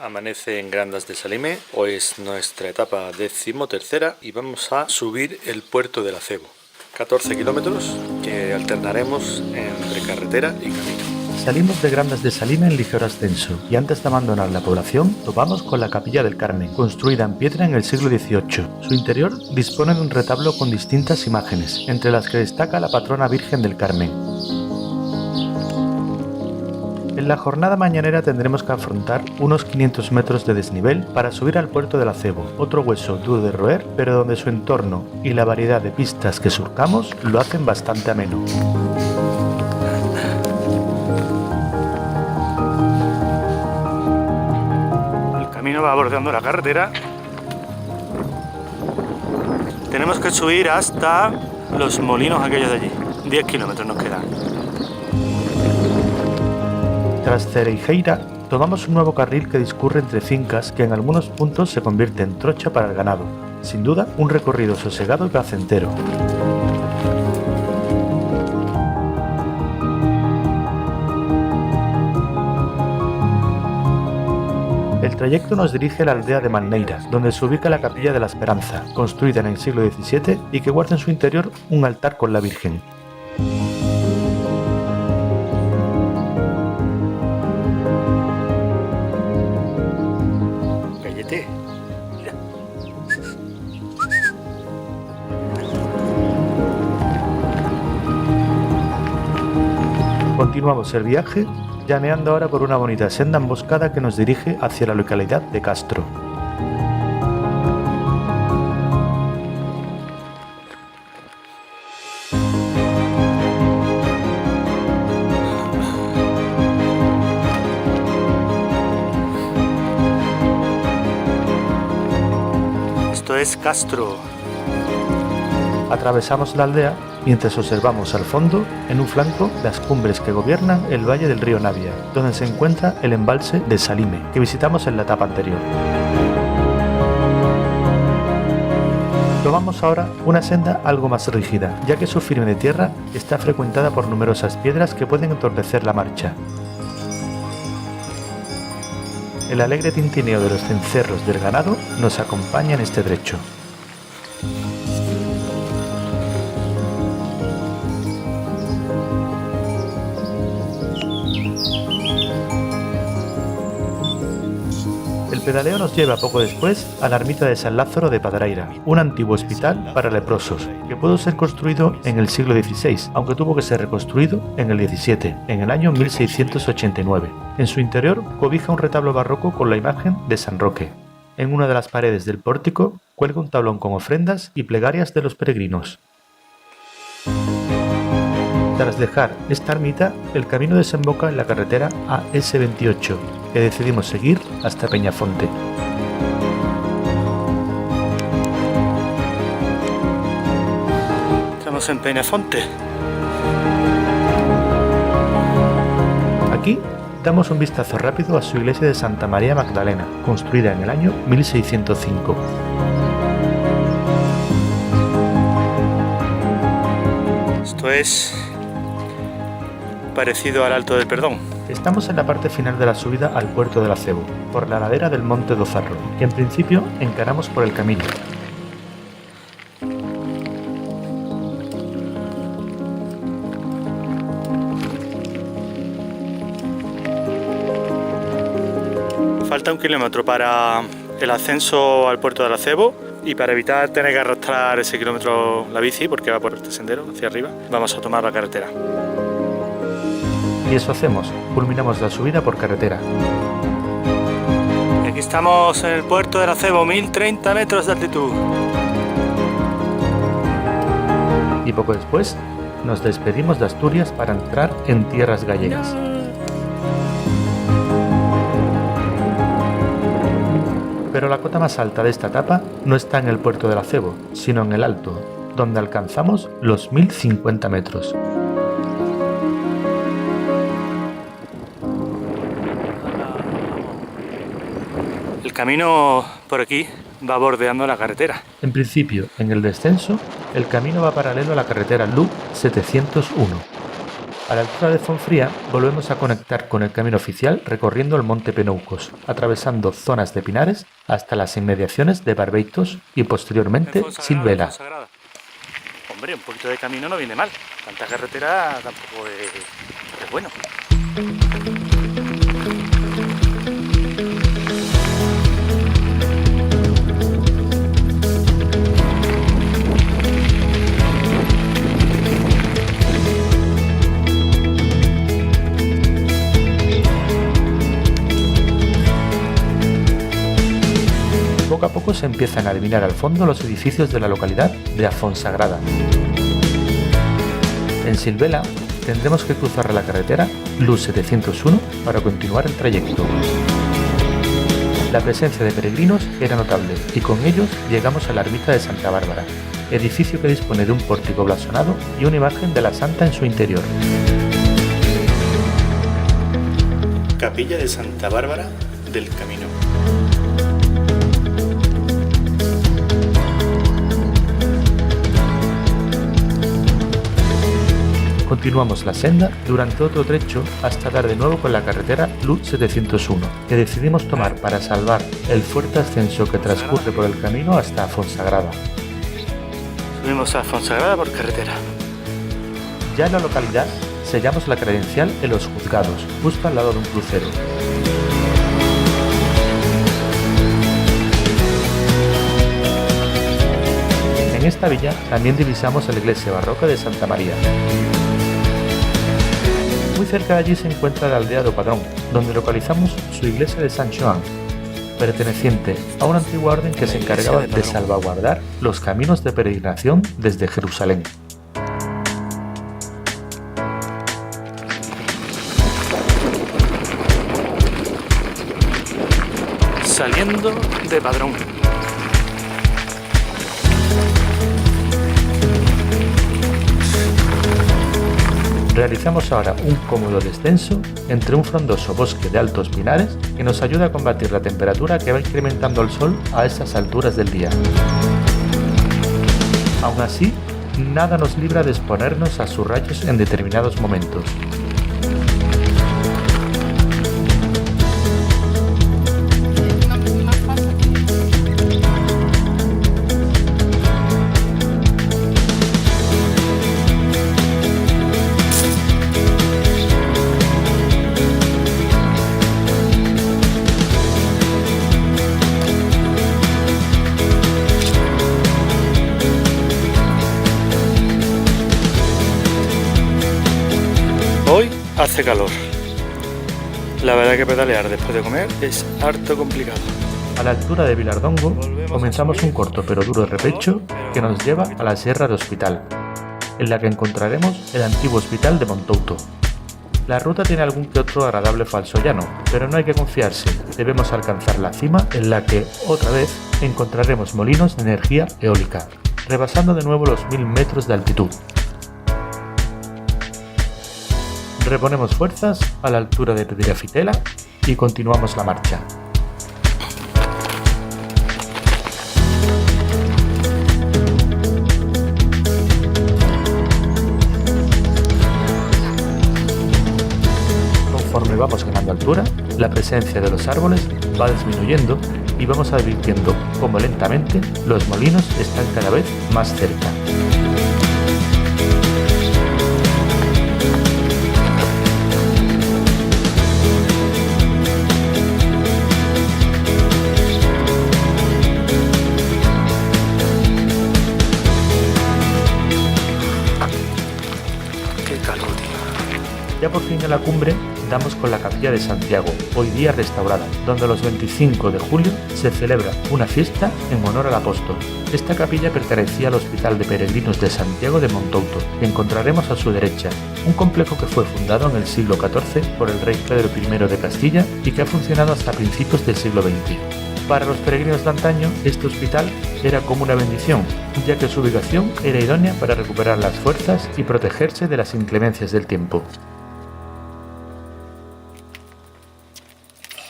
Amanece en Grandas de Salime, hoy es nuestra etapa 13ª y vamos a subir el puerto del Acebo. 14 kilómetros que alternaremos entre carretera y camino. Salimos de Grandas de Salime en ligero ascenso y antes de abandonar la población topamos con la Capilla del Carmen, construida en piedra en el siglo XVIII. Su interior dispone de un retablo con distintas imágenes, entre las que destaca la patrona Virgen del Carmen. En la jornada mañanera tendremos que afrontar unos 500 metros de desnivel para subir al puerto del Acebo, otro hueso duro de roer, pero donde su entorno y la variedad de pistas que surcamos lo hacen bastante ameno. El camino va bordeando la carretera. Tenemos que subir hasta los molinos aquellos de allí. 10 kilómetros nos quedan. Tras Cereijeira, tomamos un nuevo carril que discurre entre fincas que en algunos puntos se convierte en trocha para el ganado. Sin duda, un recorrido sosegado y placentero. El trayecto nos dirige a la aldea de Malneira, donde se ubica la Capilla de la Esperanza, construida en el siglo XVII y que guarda en su interior un altar con la Virgen. Continuamos el viaje, llameando ahora por una bonita senda emboscada que nos dirige hacia la localidad de Castro. Esto es Castro. Atravesamos la aldea mientras observamos al fondo, en un flanco, las cumbres que gobiernan el valle del río Navia, donde se encuentra el embalse de Salime, que visitamos en la etapa anterior. Tomamos ahora una senda algo más rígida, ya que su firme de tierra está frecuentada por numerosas piedras que pueden entorpecer la marcha. El alegre tintineo de los cencerros del ganado nos acompaña en este trecho. El pedaleo nos lleva poco después a la ermita de San Lázaro de Padraira, un antiguo hospital para leprosos, que pudo ser construido en el siglo XVI, aunque tuvo que ser reconstruido en el XVII, en el año 1689. En su interior cobija un retablo barroco con la imagen de San Roque. En una de las paredes del pórtico cuelga un tablón con ofrendas y plegarias de los peregrinos. Tras dejar esta ermita, el camino desemboca en la carretera AS28, que decidimos seguir hasta Peñafonte. Estamos en Peñafonte. Aquí damos un vistazo rápido a su iglesia de Santa María Magdalena, construida en el año 1605. Esto es parecido al Alto del Perdón. Estamos en la parte final de la subida al puerto del Acebo, por la ladera del Monte do Zarro, que en principio encaramos por el camino. Falta 1 kilómetro para el ascenso al puerto del Acebo y para evitar tener que arrastrar ese kilómetro la bici, porque va por este sendero hacia arriba, vamos a tomar la carretera. Y eso hacemos, culminamos la subida por carretera. Y aquí estamos en el puerto del Acebo, 1030 metros de altitud. Y poco después, nos despedimos de Asturias para entrar en tierras gallegas. Pero la cota más alta de esta etapa no está en el puerto del Acebo, sino en el Alto, donde alcanzamos los 1050 metros. El camino por aquí va bordeando la carretera. En principio, en el descenso, el camino va paralelo a la carretera LU 701. A la altura de Fonfría volvemos a conectar con el camino oficial recorriendo el Monte Penoucos, atravesando zonas de pinares hasta las inmediaciones de Barbeitos y posteriormente Silvela. Hombre, un poquito de camino no viene mal. Tanta carretera tampoco es bueno. Poco a poco se empiezan a adivinar al fondo los edificios de la localidad de Afonsagrada. En Silvela tendremos que cruzar la carretera Luz 701 para continuar el trayecto. La presencia de peregrinos era notable y con ellos llegamos a la ermita de Santa Bárbara, edificio que dispone de un pórtico blasonado y una imagen de la Santa en su interior. Capilla de Santa Bárbara del Camino. Continuamos la senda durante otro trecho hasta dar de nuevo con la carretera Luz 701, que decidimos tomar para salvar el fuerte ascenso que transcurre por el camino hasta Fonsagrada. Subimos a Fonsagrada por carretera. Ya en la localidad sellamos la credencial en los juzgados, justo al lado de un crucero. En esta villa también divisamos la iglesia barroca de Santa María. Muy cerca de allí se encuentra la aldea de Padrón, donde localizamos su iglesia de San Joan, perteneciente a una antigua orden que se encargaba de salvaguardar los caminos de peregrinación desde Jerusalén. Saliendo de Padrón. Realizamos ahora un cómodo descenso entre un frondoso bosque de altos pinares que nos ayuda a combatir la temperatura que va incrementando el sol a estas alturas del día. Aún así, nada nos libra de exponernos a sus rayos en determinados momentos. Hoy hace calor. La verdad que pedalear después de comer es harto complicado. A la altura de Vilardongo comenzamos un corto pero duro repecho que nos lleva a la Sierra de Hospital, en la que encontraremos el antiguo hospital de Montouto. La ruta tiene algún que otro agradable falso llano, pero no hay que confiarse, debemos alcanzar la cima en la que, otra vez, encontraremos molinos de energía eólica, rebasando de nuevo los 1000 metros de altitud. Reponemos fuerzas a la altura de Pedrafitela y continuamos la marcha. Conforme vamos ganando altura, la presencia de los árboles va disminuyendo y vamos advirtiendo cómo lentamente los molinos están cada vez más cerca. Ya por fin en la cumbre damos con la capilla de Santiago, hoy día restaurada, donde los 25 de julio se celebra una fiesta en honor al apóstol. Esta capilla pertenecía al Hospital de Peregrinos de Santiago de Montouto, que encontraremos a su derecha, un complejo que fue fundado en el siglo XIV por el rey Pedro I de Castilla y que ha funcionado hasta principios del siglo XX. Para los peregrinos de antaño, este hospital era como una bendición, ya que su ubicación era idónea para recuperar las fuerzas y protegerse de las inclemencias del tiempo.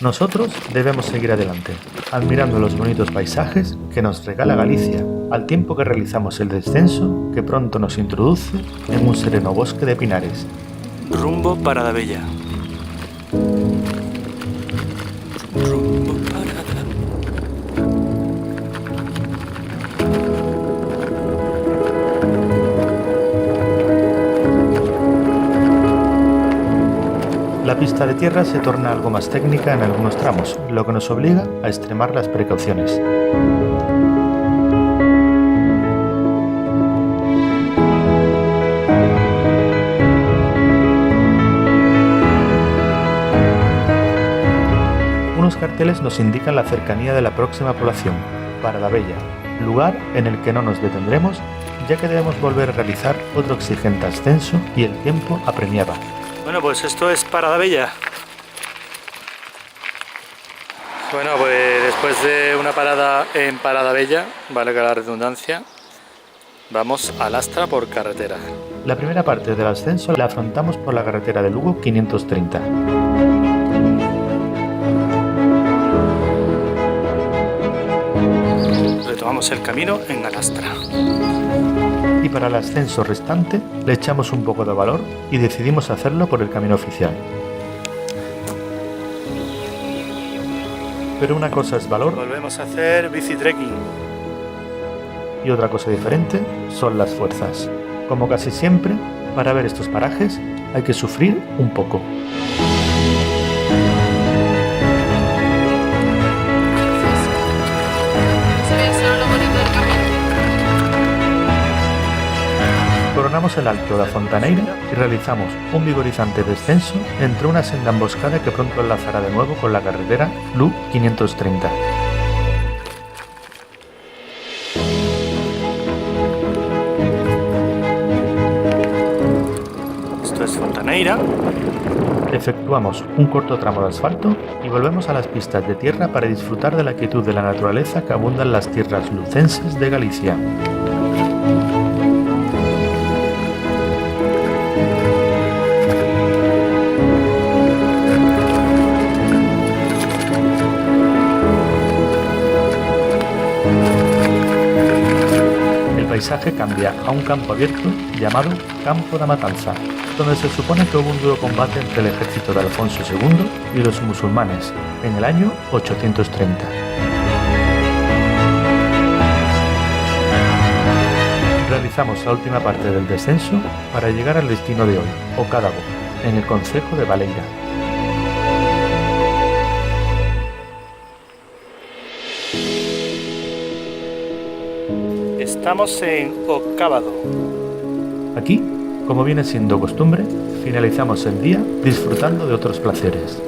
Nosotros debemos seguir adelante, admirando los bonitos paisajes que nos regala Galicia, al tiempo que realizamos el descenso que pronto nos introduce en un sereno bosque de pinares. Rumbo Paradabella. Rumbo Paradabella. La pista de tierra se torna algo más técnica en algunos tramos, lo que nos obliga a extremar las precauciones. Unos carteles nos indican la cercanía de la próxima población, Paradabella, lugar en el que no nos detendremos, ya que debemos volver a realizar otro exigente ascenso y el tiempo apremiaba. Bueno, pues esto es Paradabella. Bueno, pues después de una parada en Paradabella, valga la redundancia, vamos a Lastra por carretera. La primera parte del ascenso la afrontamos por la carretera de Lugo 530. Retomamos el camino en Alastra. Y para el ascenso restante le echamos un poco de valor y decidimos hacerlo por el camino oficial. Pero una cosa es valor Volvemos a hacer bici trekking. y otra cosa diferente son las fuerzas. Como casi siempre, para ver estos parajes hay que sufrir un poco. Coronamos el alto de Fontaneira y realizamos un vigorizante descenso entre una senda emboscada que pronto enlazará de nuevo con la carretera LU 530. Esto es Fontaneira. Efectuamos un corto tramo de asfalto y volvemos a las pistas de tierra para disfrutar de la quietud de la naturaleza que abunda en las tierras lucenses de Galicia. El paisaje cambia a un campo abierto llamado Campo da Matanza, donde se supone que hubo un duro combate entre el ejército de Alfonso II y los musulmanes en el año 830. Realizamos la última parte del descenso para llegar al destino de hoy, Ocádabo, en el concejo de Baleira. Estamos en Ocábado. Aquí, como viene siendo costumbre, finalizamos el día disfrutando de otros placeres.